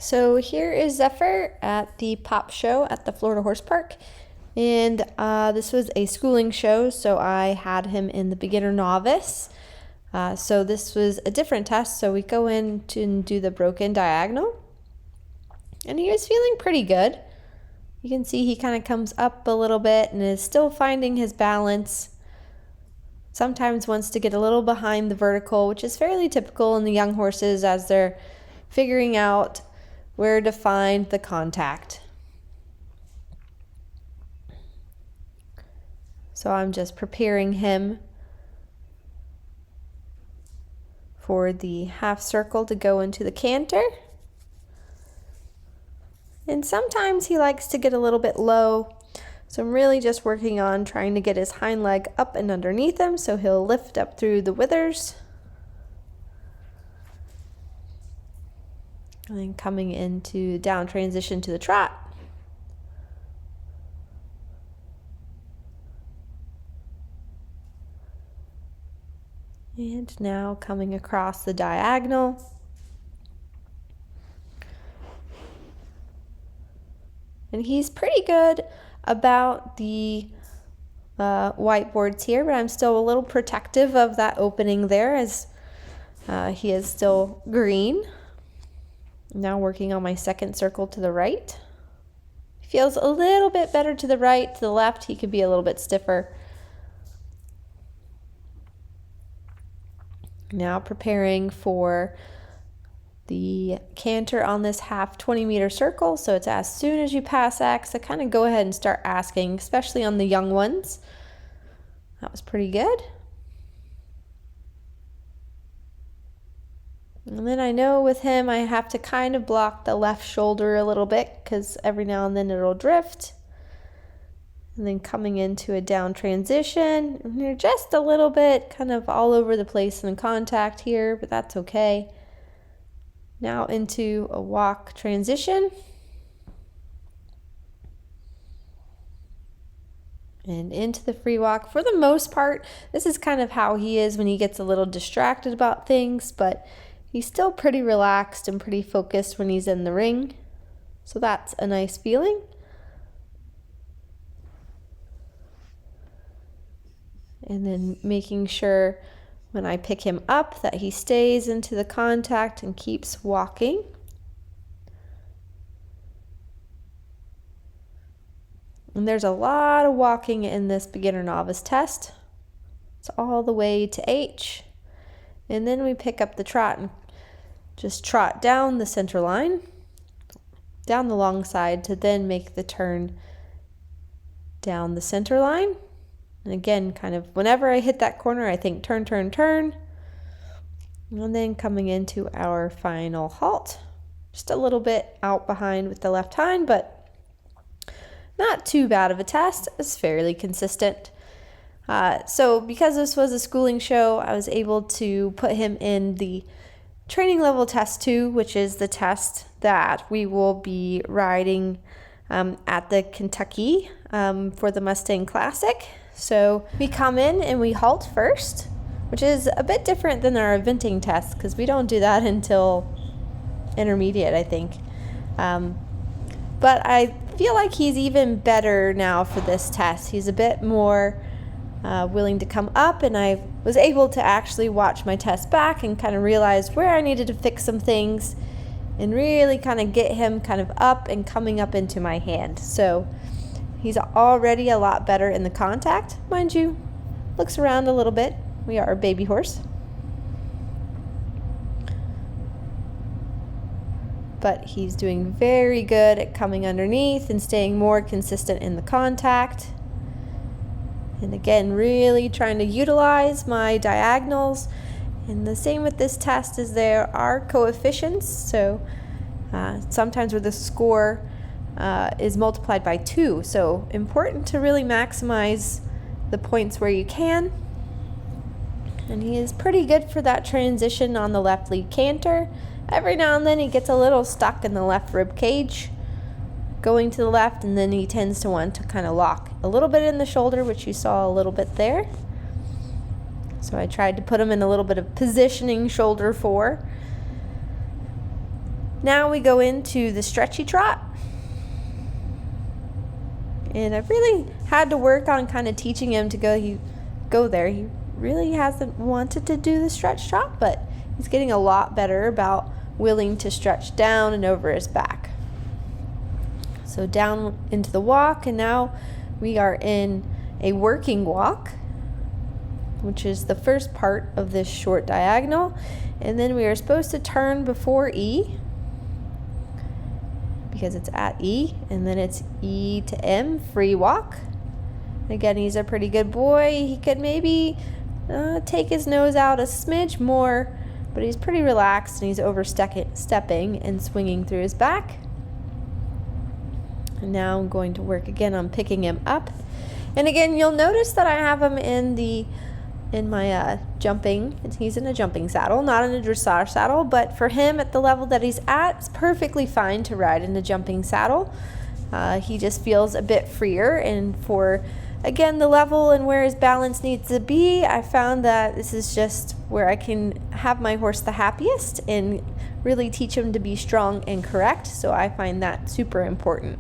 So here is Zephyr at the pop show at the Florida Horse Park. And this was a schooling show, so I had him in the beginner novice. So this was a different test, so we go in to do the broken diagonal. And he was feeling pretty good. You can see he kind of comes up a little bit and is still finding his balance. Sometimes wants to get a little behind the vertical, which is fairly typical in the young horses as they're figuring out where to find the contact. So I'm just preparing him for the half circle to go into the canter. And sometimes he likes to get a little bit low. So I'm really just working on trying to get his hind leg up and underneath him so he'll lift up through the withers. And then coming into down transition to the trot. And now coming across the diagonal. And he's pretty good about the whiteboards here, but I'm still a little protective of that opening there as he is still green. Now working on my second circle to the right. Feels a little bit better to the right. To the left, he could be a little bit stiffer. Now preparing for the canter on this half 20-meter circle. So it's as soon as you pass X, so kind of go ahead and start asking, especially on the young ones. That was pretty good. And then I know with him I have to kind of block the left shoulder a little bit because every now and then it'll drift. And then coming into a down transition, and you're just a little bit kind of all over the place in contact here, but that's okay. Now into a walk transition. And into the free walk. For the most part, this is kind of how he is when he gets a little distracted about things, but he's still pretty relaxed and pretty focused when he's in the ring. So that's a nice feeling. And then making sure when I pick him up that he stays into the contact and keeps walking. And there's a lot of walking in this beginner novice test. It's all the way to H. And then we pick up the trot and just trot down the center line, down the long side to then make the turn down the center line. And again, kind of whenever I hit that corner, I think turn, turn, turn. And then coming into our final halt. Just a little bit out behind with the left hind, but not too bad of a test. It's fairly consistent. So because this was a schooling show, I was able to put him in the training level test 2, which is the test that we will be riding at the Kentucky for the Mustang Classic. So we come in and we halt first, which is a bit different than our eventing test because we don't do that until intermediate, I think. But I feel like he's even better now for this test. He's a bit more willing to come up, and I was able to actually watch my test back and kind of realize where I needed to fix some things and really kind of get him kind of up and coming up into my hand. So he's already a lot better in the contact. Mind you, looks around a little bit. We are a baby horse. But he's doing very good at coming underneath and staying more consistent in the contact. And again, really trying to utilize my diagonals. And the same with this test is there are coefficients. So sometimes where the score is multiplied by 2. So important to really maximize the points where you can. And he is pretty good for that transition on the left lead canter. Every now and then he gets a little stuck in the left rib cage going to the left, and then he tends to want to kind of lock a little bit in the shoulder, which you saw a little bit there. So I tried to put him in a little bit of positioning shoulder 4. Now we go into the stretchy trot. And I've really had to work on kind of teaching him to go there. He really hasn't wanted to do the stretch trot, but he's getting a lot better about willing to stretch down and over his back. So down into the walk, and now we are in a working walk, which is the first part of this short diagonal. And then we are supposed to turn before E, because it's at E, and then it's E to M, free walk. Again, he's a pretty good boy. He could maybe take his nose out a smidge more, but he's pretty relaxed and he's overstepping and swinging through his back. And now I'm going to work again on picking him up. And again, you'll notice that I have him in my jumping. He's in a jumping saddle, not in a dressage saddle, but for him at the level that he's at, it's perfectly fine to ride in a jumping saddle. He just feels a bit freer, and for again the level and where his balance needs to be, I found that this is just where I can have my horse the happiest and really teach him to be strong and correct. So I find that super important.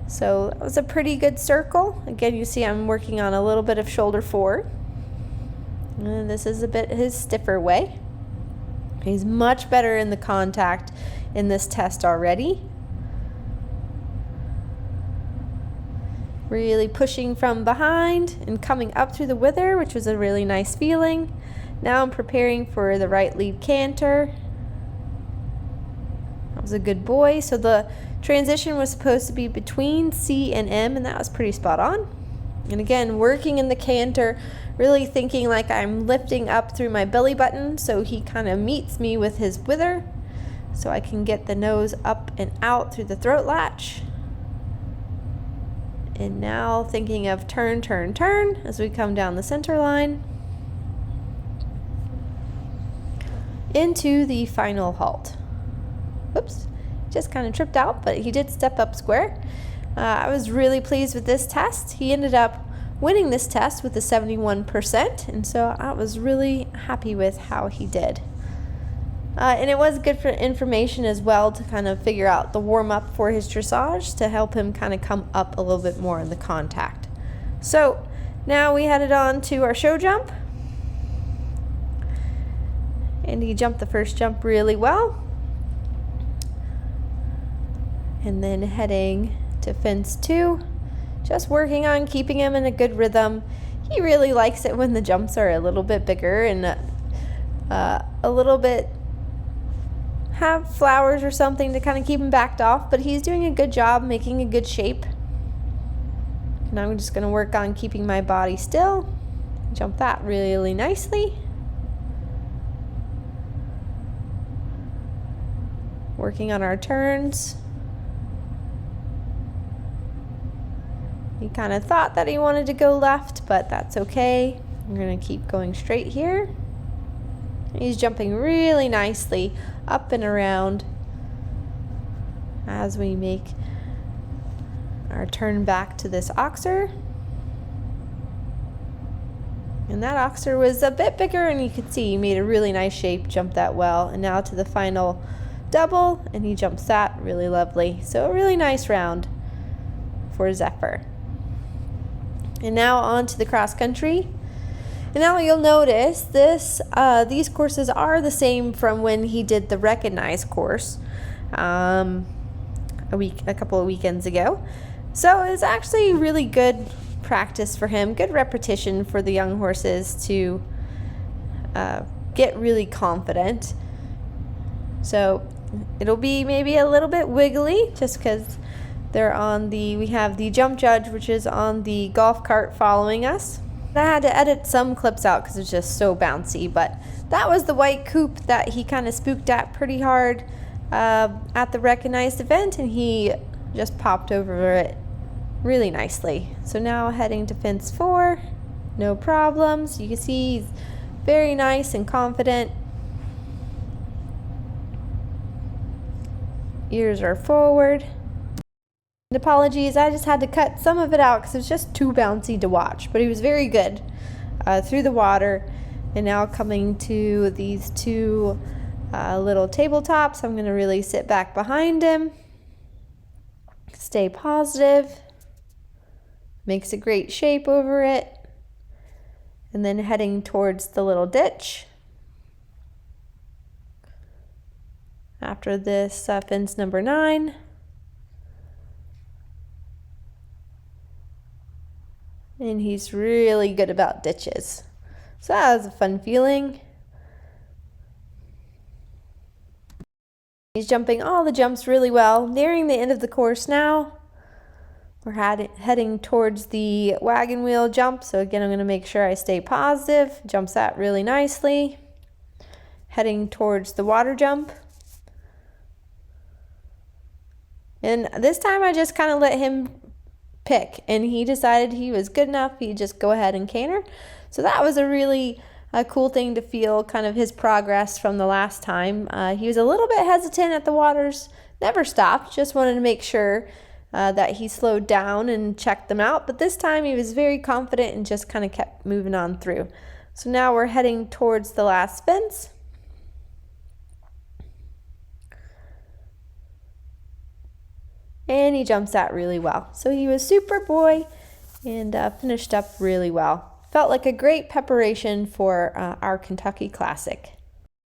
So that was a pretty good circle. Again, you see I'm working on a little bit of shoulder forward. And this is a bit his stiffer way. He's much better in the contact in this test already. Really pushing from behind and coming up through the wither, which was a really nice feeling. Now I'm preparing for the right lead canter. That was a good boy. So the transition was supposed to be between C and M, and that was pretty spot on. And again, working in the canter, really thinking like I'm lifting up through my belly button, so he kind of meets me with his wither, so I can get the nose up and out through the throat latch. And now thinking of turn, turn, turn as we come down the center line into the final halt. Whoops, just kind of tripped out, but he did step up square. I was really pleased with this test. He ended up winning this test with a 71%, and so I was really happy with how he did. And it was good for information as well to kind of figure out the warm-up for his dressage to help him kind of come up a little bit more in the contact. So now we headed on to our show jump, and he jumped the first jump really well. And then heading to fence 2, just working on keeping him in a good rhythm. He really likes it when the jumps are a little bit bigger and a little bit have flowers or something to kind of keep him backed off, but he's doing a good job making a good shape. Now I'm just going to work on keeping my body still. Jump that really nicely. Working on our turns. He kind of thought that he wanted to go left, but that's okay. I'm going to keep going straight here. He's jumping really nicely up and around as we make our turn back to this oxer. And that oxer was a bit bigger, and you could see he made a really nice shape, jumped that well. And now to the final double, and he jumps that really lovely. So a really nice round for Zephyr. And now on to the cross country. And now you'll notice these courses are the same from when he did the recognized course a couple of weekends ago. So it's actually really good practice for him, good repetition for the young horses to get really confident. So it'll be maybe a little bit wiggly just because we have the jump judge, which is on the golf cart following us. I had to edit some clips out because it's just so bouncy, but that was the white coupe that he kind of spooked at pretty hard at the recognized event, and he just popped over it really nicely. So now heading to fence 4, no problems. You can see he's very nice and confident. Ears are forward. And apologies, I just had to cut some of it out because it was just too bouncy to watch. But he was very good through the water. And now coming to these two little tabletop, so I'm going to really sit back behind him. Stay positive. Makes a great shape over it. And then heading towards the little ditch. After this fence number 9. And he's really good about ditches. So that was a fun feeling. He's jumping all the jumps really well. Nearing the end of the course now. We're heading towards the wagon wheel jump. So again, I'm going to make sure I stay positive. Jumps that really nicely. Heading towards the water jump. And this time I just kind of let him pick. And he decided he was good enough. He'd just go ahead and canter. So that was a really cool thing to feel, kind of his progress from the last time. He was a little bit hesitant at the waters. Never stopped. Just wanted to make sure that he slowed down and checked them out. But this time he was very confident and just kind of kept moving on through. So now we're heading towards the last fence. And he jumps that really well. So he was super boy and finished up really well. Felt like a great preparation for our Kentucky Classic.